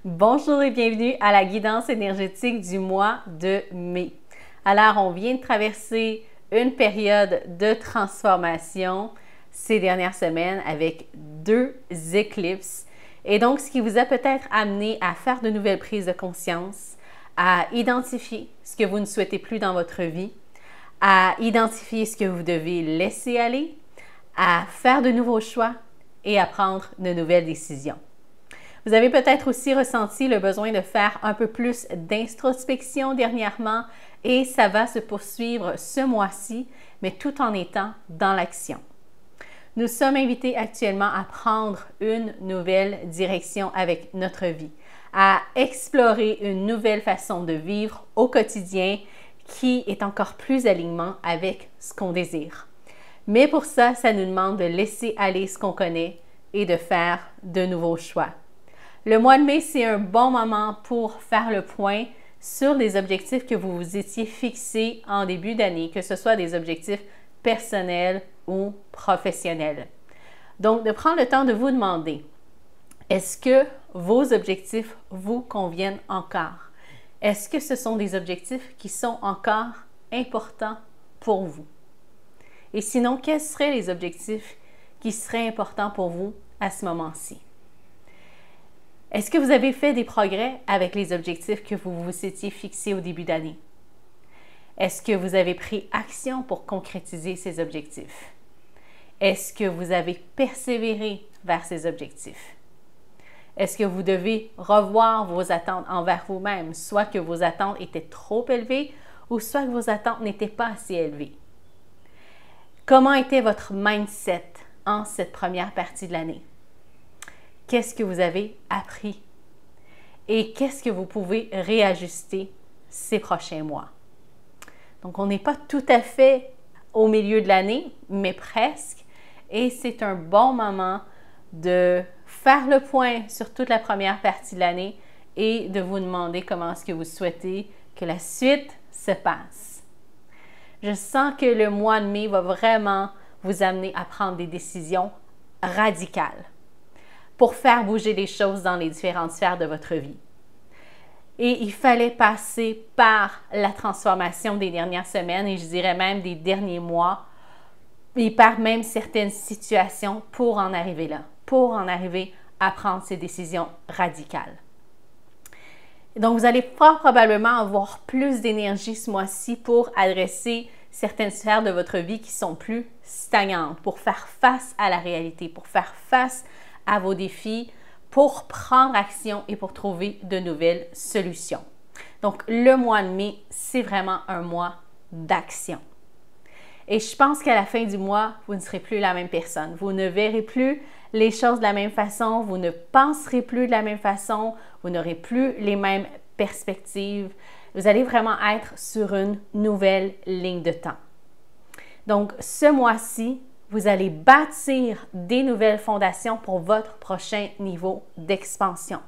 Bonjour et bienvenue à la guidance énergétique du mois de mai. Alors, on vient de traverser une période de transformation ces dernières semaines avec 2 éclipses. Et donc, ce qui vous a peut-être amené à faire de nouvelles prises de conscience, à identifier ce que vous ne souhaitez plus dans votre vie, à identifier ce que vous devez laisser aller, à faire de nouveaux choix et à prendre de nouvelles décisions. Vous avez peut-être aussi ressenti le besoin de faire un peu plus d'introspection dernièrement et ça va se poursuivre ce mois-ci, mais tout en étant dans l'action. Nous sommes invités actuellement à prendre une nouvelle direction avec notre vie, à explorer une nouvelle façon de vivre au quotidien qui est encore plus alignement avec ce qu'on désire. Mais pour ça, ça nous demande de laisser aller ce qu'on connaît et de faire de nouveaux choix. Le mois de mai, c'est un bon moment pour faire le point sur les objectifs que vous vous étiez fixés en début d'année, que ce soit des objectifs personnels ou professionnels. Donc, de prendre le temps de vous demander, est-ce que vos objectifs vous conviennent encore? Est-ce que ce sont des objectifs qui sont encore importants pour vous? Et sinon, quels seraient les objectifs qui seraient importants pour vous à ce moment-ci? Est-ce que vous avez fait des progrès avec les objectifs que vous vous étiez fixés au début d'année? Est-ce que vous avez pris action pour concrétiser ces objectifs? Est-ce que vous avez persévéré vers ces objectifs? Est-ce que vous devez revoir vos attentes envers vous-même, soit que vos attentes étaient trop élevées ou soit que vos attentes n'étaient pas assez élevées? Comment était votre mindset en cette première partie de l'année? Qu'est-ce que vous avez appris? Et qu'est-ce que vous pouvez réajuster ces prochains mois? Donc, on n'est pas tout à fait au milieu de l'année, mais presque. Et c'est un bon moment de faire le point sur toute la première partie de l'année et de vous demander comment est-ce que vous souhaitez que la suite se passe. Je sens que le mois de mai va vraiment vous amener à prendre des décisions radicales pour faire bouger les choses dans les différentes sphères de votre vie. Et il fallait passer par la transformation des dernières semaines et je dirais même des derniers mois et par même certaines situations pour en arriver là, pour en arriver à prendre ces décisions radicales. Donc, vous allez fort probablement avoir plus d'énergie ce mois-ci pour adresser certaines sphères de votre vie qui sont plus stagnantes, pour faire face à la réalité, pour faire face à vos défis, pour prendre action et pour trouver de nouvelles solutions. Donc, le mois de mai, c'est vraiment un mois d'action. Et je pense qu'à la fin du mois, vous ne serez plus la même personne. Vous ne verrez plus les choses de la même façon, vous ne penserez plus de la même façon, vous n'aurez plus les mêmes perspectives. Vous allez vraiment être sur une nouvelle ligne de temps. Donc, ce mois-ci, vous allez bâtir des nouvelles fondations pour votre prochain niveau d'expansion.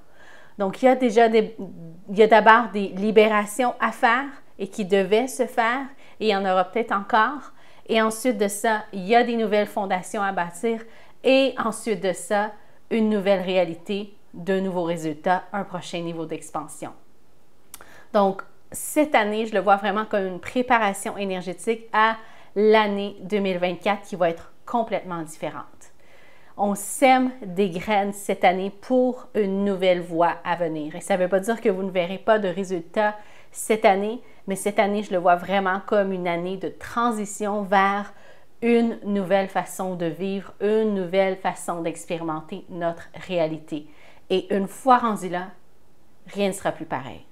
Donc, il y a d'abord des libérations à faire et qui devaient se faire et il y en aura peut-être encore. Et ensuite de ça, il y a des nouvelles fondations à bâtir et ensuite de ça, une nouvelle réalité, de nouveaux résultats, un prochain niveau d'expansion. Donc, cette année, je le vois vraiment comme une préparation énergétique à l'année 2024 qui va être complètement différente. On sème des graines cette année pour une nouvelle voie à venir. Et ça ne veut pas dire que vous ne verrez pas de résultats cette année, mais cette année, je le vois vraiment comme une année de transition vers une nouvelle façon de vivre, une nouvelle façon d'expérimenter notre réalité. Et une fois rendu là, rien ne sera plus pareil.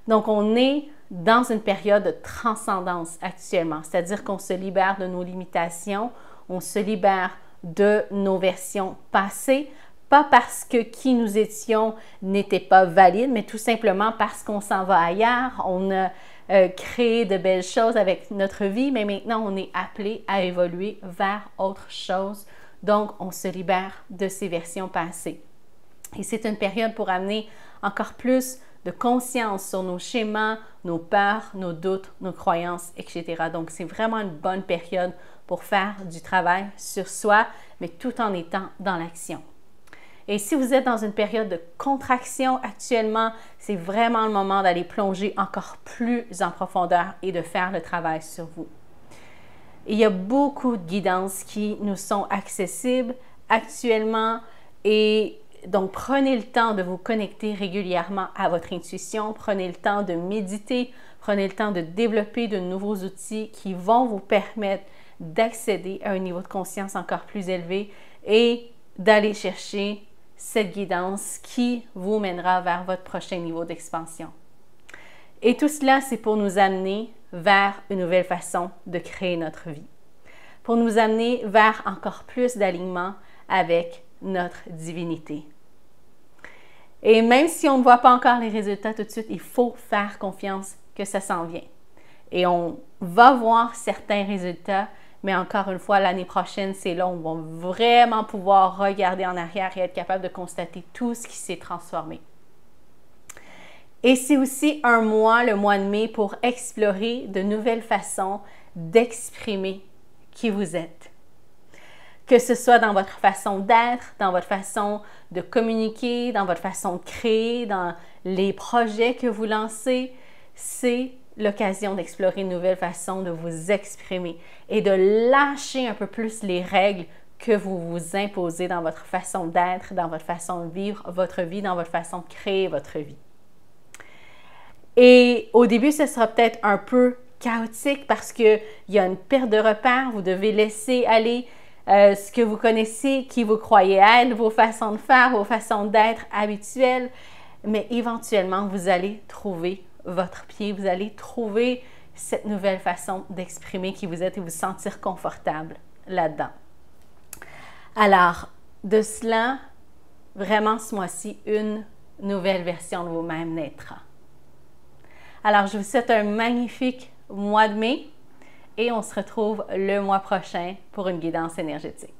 Donc, on est dans une période de transcendance actuellement, c'est-à-dire qu'on se libère de nos limitations, on se libère de nos versions passées, pas parce que qui nous étions n'était pas valide, mais tout simplement parce qu'on s'en va ailleurs, on a créé de belles choses avec notre vie, mais maintenant on est appelé à évoluer vers autre chose. Donc, on se libère de ces versions passées. Et c'est une période pour amener encore plus de conscience sur nos schémas, nos peurs, nos doutes, nos croyances, etc. Donc, c'est vraiment une bonne période pour faire du travail sur soi, mais tout en étant dans l'action. Et si vous êtes dans une période de contraction actuellement, c'est vraiment le moment d'aller plonger encore plus en profondeur et de faire le travail sur vous. Il y a beaucoup de guidances qui nous sont accessibles actuellement et donc prenez le temps de vous connecter régulièrement à votre intuition, prenez le temps de méditer, prenez le temps de développer de nouveaux outils qui vont vous permettre d'accéder à un niveau de conscience encore plus élevé et d'aller chercher cette guidance qui vous mènera vers votre prochain niveau d'expansion. Et tout cela, c'est pour nous amener vers une nouvelle façon de créer notre vie, pour nous amener vers encore plus d'alignement avec notre divinité. Et même si on ne voit pas encore les résultats tout de suite, il faut faire confiance que ça s'en vient. Et on va voir certains résultats, mais encore une fois, l'année prochaine, c'est là où on va vraiment pouvoir regarder en arrière et être capable de constater tout ce qui s'est transformé. Et c'est aussi un mois, le mois de mai, pour explorer de nouvelles façons d'exprimer qui vous êtes. Que ce soit dans votre façon d'être, dans votre façon de communiquer, dans votre façon de créer, dans les projets que vous lancez, c'est l'occasion d'explorer une nouvelle façon de vous exprimer et de lâcher un peu plus les règles que vous vous imposez dans votre façon d'être, dans votre façon de vivre votre vie, dans votre façon de créer votre vie. Et au début, ce sera peut-être un peu chaotique parce qu'il y a une perte de repères. Vous devez laisser aller ce que vous connaissez, qui vous croyez être, vos façons de faire, vos façons d'être habituelles. Mais éventuellement, vous allez trouver votre pied, vous allez trouver cette nouvelle façon d'exprimer qui vous êtes et vous sentir confortable là-dedans. Alors, de cela, vraiment ce mois-ci, une nouvelle version de vous-même naîtra. Alors, je vous souhaite un magnifique mois de mai et on se retrouve le mois prochain pour une guidance énergétique.